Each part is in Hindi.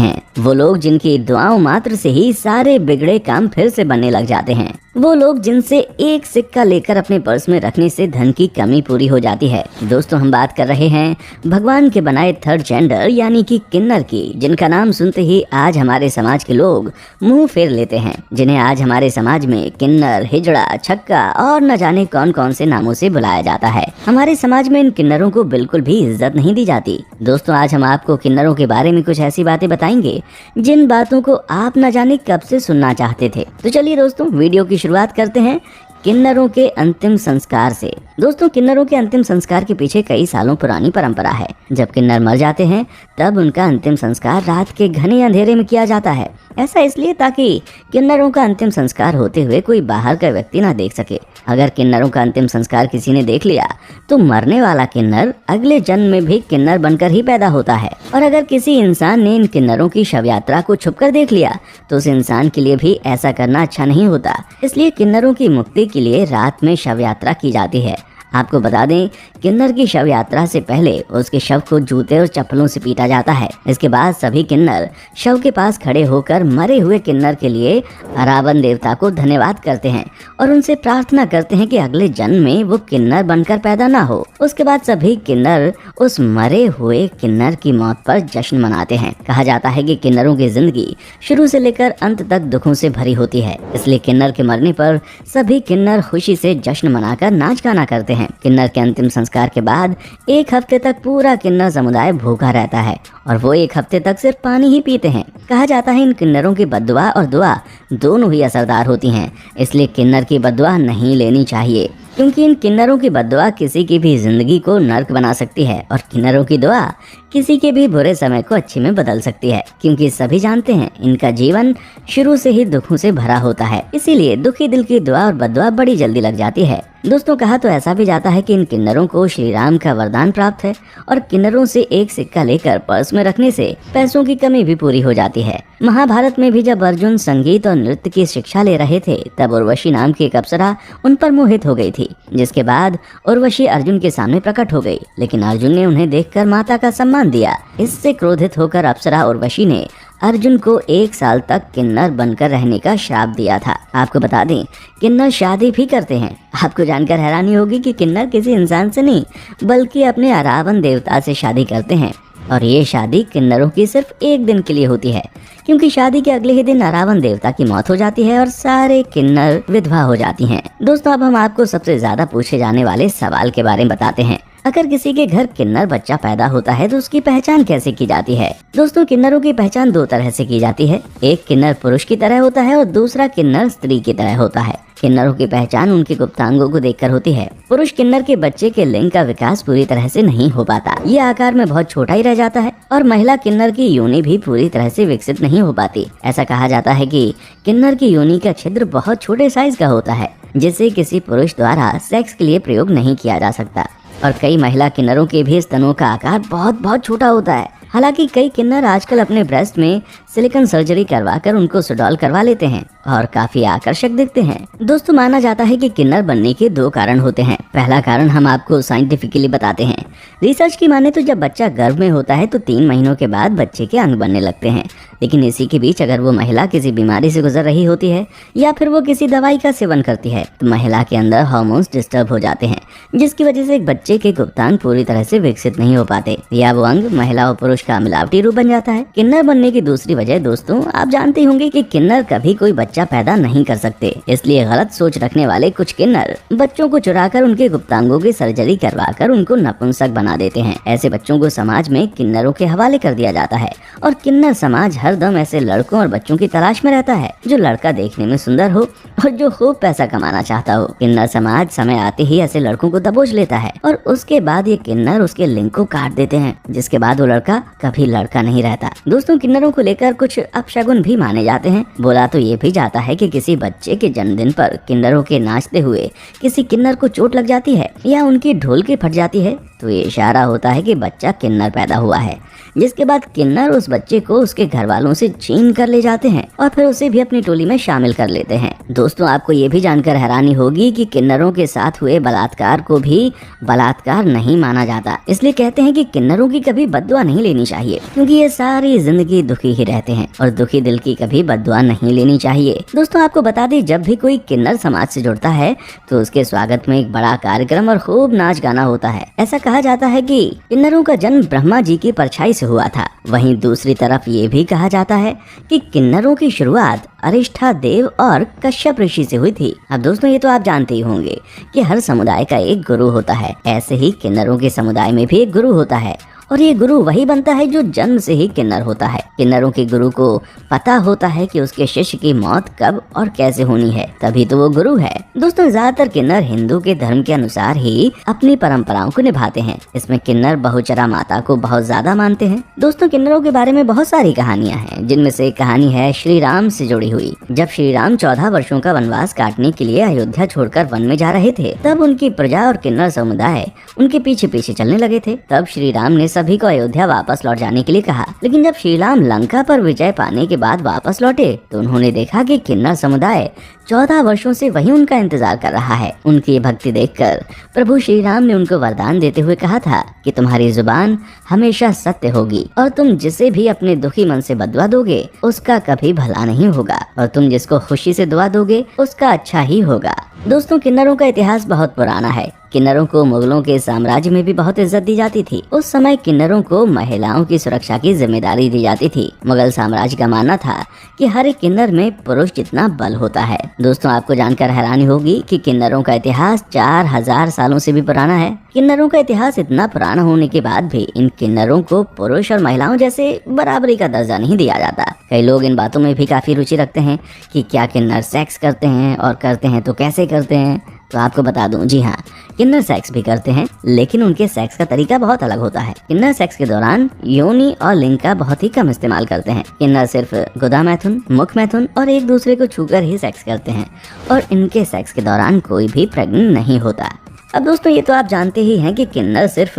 सकते हैं। वो लोग जिनकी दुआओं मात्र से ही सारे बिगड़े काम फिर से बनने लग जाते हैं। वो लोग जिनसे एक सिक्का लेकर अपने पर्स में रखने से धन की कमी पूरी हो जाती है। दोस्तों, हम बात कर रहे हैं भगवान के बनाए थर्ड जेंडर यानी कि किन्नर की, जिनका नाम सुनते ही आज हमारे समाज के लोग मुंह फेर लेते हैं, जिन्हें आज हमारे समाज में किन्नर, हिजड़ा, छक्का और न जाने कौन कौन से नामों से बुलाया जाता है। हमारे समाज में इन किन्नरों को बिल्कुल भी इज्जत नहीं दी जाती। दोस्तों, आज हम आपको किन्नरों के बारे में कुछ ऐसी बातें बताएंगे जिन बातों को आप न जाने कब से सुनना चाहते थे। तो चलिए दोस्तों, वीडियो की शुरुआत करते हैं किन्नरों के अंतिम संस्कार से। दोस्तों, किन्नरों के अंतिम संस्कार के पीछे कई सालों पुरानी परंपरा है। जब किन्नर मर जाते हैं तब उनका अंतिम संस्कार रात के घने अंधेरे में किया जाता है। ऐसा इसलिए ताकि किन्नरों का अंतिम संस्कार होते हुए कोई बाहर का व्यक्ति ना देख सके। अगर किन्नरों का अंतिम संस्कार किसी ने देख लिया तो मरने वाला किन्नर अगले जन्म में भी किन्नर बनकर ही पैदा होता है। और अगर किसी इंसान ने इन किन्नरों की शव यात्रा को छुपकर देख लिया तो उस इंसान के लिए भी ऐसा करना अच्छा नहीं होता। इसलिए किन्नरों की मुक्ति के लिए रात में शव यात्रा की जाती है। आपको बता दें, किन्नर की शव यात्रा से पहले उसके शव को जूते और चप्पलों से पीटा जाता है। इसके बाद सभी किन्नर शव के पास खड़े होकर मरे हुए किन्नर के लिए अरावन देवता को धन्यवाद करते हैं और उनसे प्रार्थना करते हैं कि अगले जन्म में वो किन्नर बनकर पैदा ना हो। उसके बाद सभी किन्नर उस मरे हुए किन्नर की मौत पर जश्न मनाते हैं। कहा जाता है कि किन्नरों की जिंदगी शुरू से लेकर अंत तक दुखों से भरी होती है, इसलिए किन्नर के मरने पर सभी किन्नर खुशी से जश्न मनाकर नाच गाना करते हैं। किन्नर के अंतिम संस्कार के बाद एक हफ्ते तक पूरा किन्नर समुदाय भूखा रहता है और वो एक हफ्ते तक सिर्फ पानी ही पीते हैं। कहा जाता है इन किन्नरों की बद्दुआ और दुआ दोनों ही असरदार होती हैं, इसलिए किन्नर की बद्दुआ नहीं लेनी चाहिए, क्योंकि इन किन्नरों की बद्दुआ किसी की भी जिंदगी को नर्क बना सकती है और किन्नरों की दुआ किसी के भी बुरे समय को अच्छे में बदल सकती है, क्योंकि सभी जानते हैं इनका जीवन शुरू से ही दुखों से भरा होता है। इसीलिए दुखी दिल की दुआ और बद्दुआ बड़ी जल्दी लग जाती है। दोस्तों, कहा तो ऐसा भी जाता है कि इन किन्नरों को श्री राम का वरदान प्राप्त है और किन्नरों से एक सिक्का लेकर पर्स में रखने से पैसों की कमी भी पूरी हो जाती है। महाभारत में भी जब अर्जुन संगीत और नृत्य की शिक्षा ले रहे थे तब उर्वशी नाम की एक अप्सरा उन पर मोहित हो गई थी, जिसके बाद उर्वशी अर्जुन के सामने प्रकट हो गई, लेकिन अर्जुन ने उन्हें देखकर माता का सम्मान दिया। इससे क्रोधित होकर अप्सरा उर्वशी ने अर्जुन को 1 साल तक किन्नर बनकर रहने का श्राप दिया था। आपको बता दें, किन्नर शादी भी करते हैं। आपको जानकर हैरानी होगी कि किन्नर किसी इंसान से नहीं बल्कि अपने अरावन देवता से शादी करते हैं और ये शादी किन्नरों की सिर्फ 1 दिन के लिए होती है, क्योंकि शादी के अगले ही दिन अरावन देवता की मौत हो जाती है और सारे किन्नर विधवा हो जाती हैं। दोस्तों, अब हम आपको सबसे ज्यादा पूछे जाने वाले सवाल के बारे में बताते हैं। अगर किसी के घर किन्नर बच्चा पैदा होता है तो उसकी पहचान कैसे की जाती है? दोस्तों, किन्नरों की पहचान 2 तरह से की जाती है। एक किन्नर पुरुष की तरह होता है और दूसरा किन्नर स्त्री की तरह होता है। किन्नरों की पहचान उनके गुप्तांगों को देखकर होती है। पुरुष किन्नर के बच्चे के लिंग का विकास पूरी तरह से नहीं हो पाता, ये आकार में बहुत छोटा ही रह जाता है और महिला किन्नर की योनि भी पूरी तरह से विकसित नहीं हो पाती। ऐसा कहा जाता है कि किन्नर की योनि का छिद्र बहुत छोटे साइज का होता है, जिसे किसी पुरुष द्वारा सेक्स के लिए प्रयोग नहीं किया जा सकता। और कई महिला किन्नरों के भी स्तनों का आकार बहुत बहुत छोटा होता है। हालांकि कई किन्नर आजकल अपने ब्रेस्ट में सिलिकॉन सर्जरी करवाकर उनको सुडौल करवा लेते हैं और काफी आकर्षक दिखते हैं। दोस्तों, माना जाता है कि किन्नर बनने के 2 कारण होते हैं। पहला कारण हम आपको साइंटिफिकली बताते हैं। रिसर्च की माने तो जब बच्चा गर्भ में होता है तो 3 महीनों के बाद बच्चे के अंग बनने लगते हैं, लेकिन इसी के बीच अगर वो महिला किसी बीमारी से गुजर रही होती है या फिर वो किसी दवाई का सेवन करती है तो महिला के अंदर हार्मोन्स डिस्टर्ब हो जाते हैं, जिसकी वजह से एक बच्चे के गुप्तांग पूरी तरह से विकसित नहीं हो पाते या वो अंग महिला और पुरुष का मिलावटी रूप बन जाता है। किन्नर बनने की दूसरी वजह, दोस्तों, आप जानते होंगे कि किन्नर कभी कोई बच्चा पैदा नहीं कर सकते, इसलिए गलत सोच रखने वाले कुछ किन्नर बच्चों को चुराकर उनके गुप्तांगों की सर्जरी करवाकर उनको नपुंसक बना देते हैं। ऐसे बच्चों को समाज में किन्नरों के हवाले कर दिया जाता है और किन्नर समाज हरदम ऐसे लड़कों और बच्चों की तलाश में रहता है जो लड़का देखने में सुंदर हो और जो खूब पैसा कमाना चाहता हो। किन्नर समाज समय आते ही ऐसे लड़कों को दबोच लेता है और उसके बाद ये किन्नर उसके लिंग को काट देते हैं, जिसके बाद वो लड़का कभी लड़का नहीं रहता। दोस्तों, किन्नरों को लेकर कुछ अपशगुन भी माने जाते हैं। बोला तो ये भी जाता है कि किसी बच्चे के जन्मदिन पर किन्नरों के नाचते हुए किसी किन्नर को चोट लग जाती है या उनकी ढोलकी फट जाती है तो ये इशारा होता है कि बच्चा किन्नर पैदा हुआ है, जिसके बाद किन्नर उस बच्चे को उसके घर वालों बालों से छीन कर ले जाते हैं और फिर उसे भी अपनी टोली में शामिल कर लेते हैं। दोस्तों आपको ये भी जानकर हैरानी होगी कि किन्नरों के साथ हुए बलात्कार को भी बलात्कार नहीं माना जाता। इसलिए कहते हैं कि किन्नरों की कभी बद्दुआ नहीं लेनी चाहिए, क्योंकि ये सारी जिंदगी दुखी ही रहते हैं और दुखी दिल की कभी बद्दुआ नहीं लेनी चाहिए। दोस्तों आपको बता दें, जब भी कोई किन्नर समाज से जुड़ता है तो उसके स्वागत में एक बड़ा कार्यक्रम और खूब नाच गाना होता है। ऐसा कहा जाता है कि किन्नरों का जन्म ब्रह्मा जी की परछाई से हुआ था। वहीं दूसरी तरफ ये भी कहा जाता है कि किन्नरों की शुरुआत अरिष्ठा देव और कश्यप ऋषि से हुई थी। अब दोस्तों ये तो आप जानते ही होंगे कि हर समुदाय का एक गुरु होता है। ऐसे ही किन्नरों के समुदाय में भी एक गुरु होता है और ये गुरु वही बनता है जो जन्म से ही किन्नर होता है। किन्नरों के गुरु को पता होता है कि उसके शिष्य की मौत कब और कैसे होनी है, तभी तो वो गुरु है। दोस्तों ज्यादातर किन्नर हिंदू के धर्म के अनुसार ही अपनी परंपराओं को निभाते हैं। इसमें किन्नर बहुचरा माता को बहुत ज्यादा मानते हैं। दोस्तों किन्नरों के बारे में बहुत सारी कहानियां हैं, जिनमें से एक कहानी है श्री राम से जुड़ी हुई। जब श्री राम 14 वर्षों का वनवास काटने के लिए अयोध्या छोड़कर वन में जा रहे थे, तब उनकी प्रजा और किन्नर समुदाय उनके पीछे पीछे चलने लगे थे। तब श्री राम ने सभी को अयोध्या वापस लौट जाने के लिए कहा। लेकिन जब श्री राम लंका पर विजय पाने के बाद वापस लौटे तो उन्होंने देखा कि किन्नर समुदाय 14 वर्षों से वही उनका इंतजार कर रहा है। उनकी भक्ति देखकर प्रभु श्री राम ने उनको वरदान देते हुए कहा था कि तुम्हारी जुबान हमेशा सत्य होगी और तुम जिसे भी अपने दुखी मन से बदुआ दोगे उसका कभी भला नहीं होगा, और तुम जिसको खुशी से दुआ दोगे उसका अच्छा ही होगा। दोस्तों किन्नरों का इतिहास बहुत पुराना है। किन्नरों को मुगलों के साम्राज्य में भी बहुत इज्जत दी जाती थी। उस समय किन्नरों को महिलाओं की सुरक्षा की जिम्मेदारी दी जाती थी। मुगल साम्राज्य का मानना था कि हर एक किन्नर में पुरुष जितना बल होता है। दोस्तों आपको जानकर हैरानी होगी कि किन्नरों का इतिहास 4000 सालों से भी पुराना है। किन्नरों का इतिहास इतना पुराना होने के बाद भी इन किन्नरों को पुरुष और महिलाओं जैसे बराबरी का दर्जा नहीं दिया जाता। कई लोग इन बातों में भी काफी रुचि रखते हैं कि क्या किन्नर सेक्स करते हैं, और करते हैं तो कैसे करते हैं। तो आपको बता दूं, जी हाँ, किन्नर सेक्स भी करते हैं, लेकिन उनके सेक्स का तरीका बहुत अलग होता है। किन्नर सेक्स के दौरान योनि और लिंग का बहुत ही कम इस्तेमाल करते हैं। किन्नर सिर्फ गुदा मैथुन, मुख मैथुन और एक दूसरे को छूकर ही सेक्स करते हैं, और इनके सेक्स के दौरान कोई भी प्रेग्नेंट नहीं होता। अब दोस्तों ये तो आप जानते ही हैं कि किन्नर सिर्फ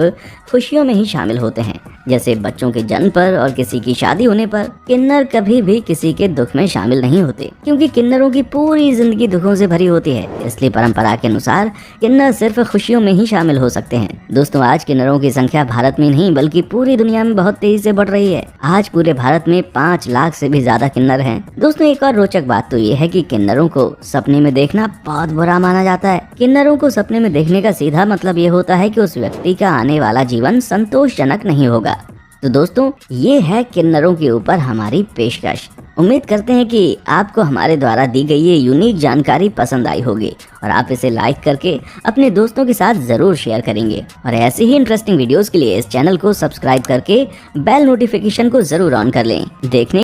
खुशियों में ही शामिल होते हैं, जैसे बच्चों के जन्म पर और किसी की शादी होने पर। किन्नर कभी भी किसी के दुख में शामिल नहीं होते, क्योंकि किन्नरों की पूरी जिंदगी दुखों से भरी होती है। इसलिए परंपरा के अनुसार किन्नर सिर्फ खुशियों में ही शामिल हो सकते हैं। दोस्तों आज किन्नरों की संख्या भारत में नहीं बल्कि पूरी दुनिया में बहुत तेजी से बढ़ रही है। आज पूरे भारत में 5 लाख से भी ज्यादा किन्नर हैं। दोस्तों एक और रोचक बात तो ये है कि किन्नरों को सपने में देखना बहुत बुरा माना जाता है। किन्नरों को सपने में देखने का सीधा मतलब ये होता है कि उस व्यक्ति का आने वाला जीवन संतोषजनक नहीं होगा। तो दोस्तों ये है किन्नरों के ऊपर हमारी पेशकश। उम्मीद करते हैं कि आपको हमारे द्वारा दी गई ये यूनिक जानकारी पसंद आई होगी और आप इसे लाइक करके अपने दोस्तों के साथ जरूर शेयर करेंगे। और ऐसे ही इंटरेस्टिंग वीडियोस के लिए इस चैनल को सब्सक्राइब करके बेल नोटिफिकेशन को जरूर ऑन कर लें। देखने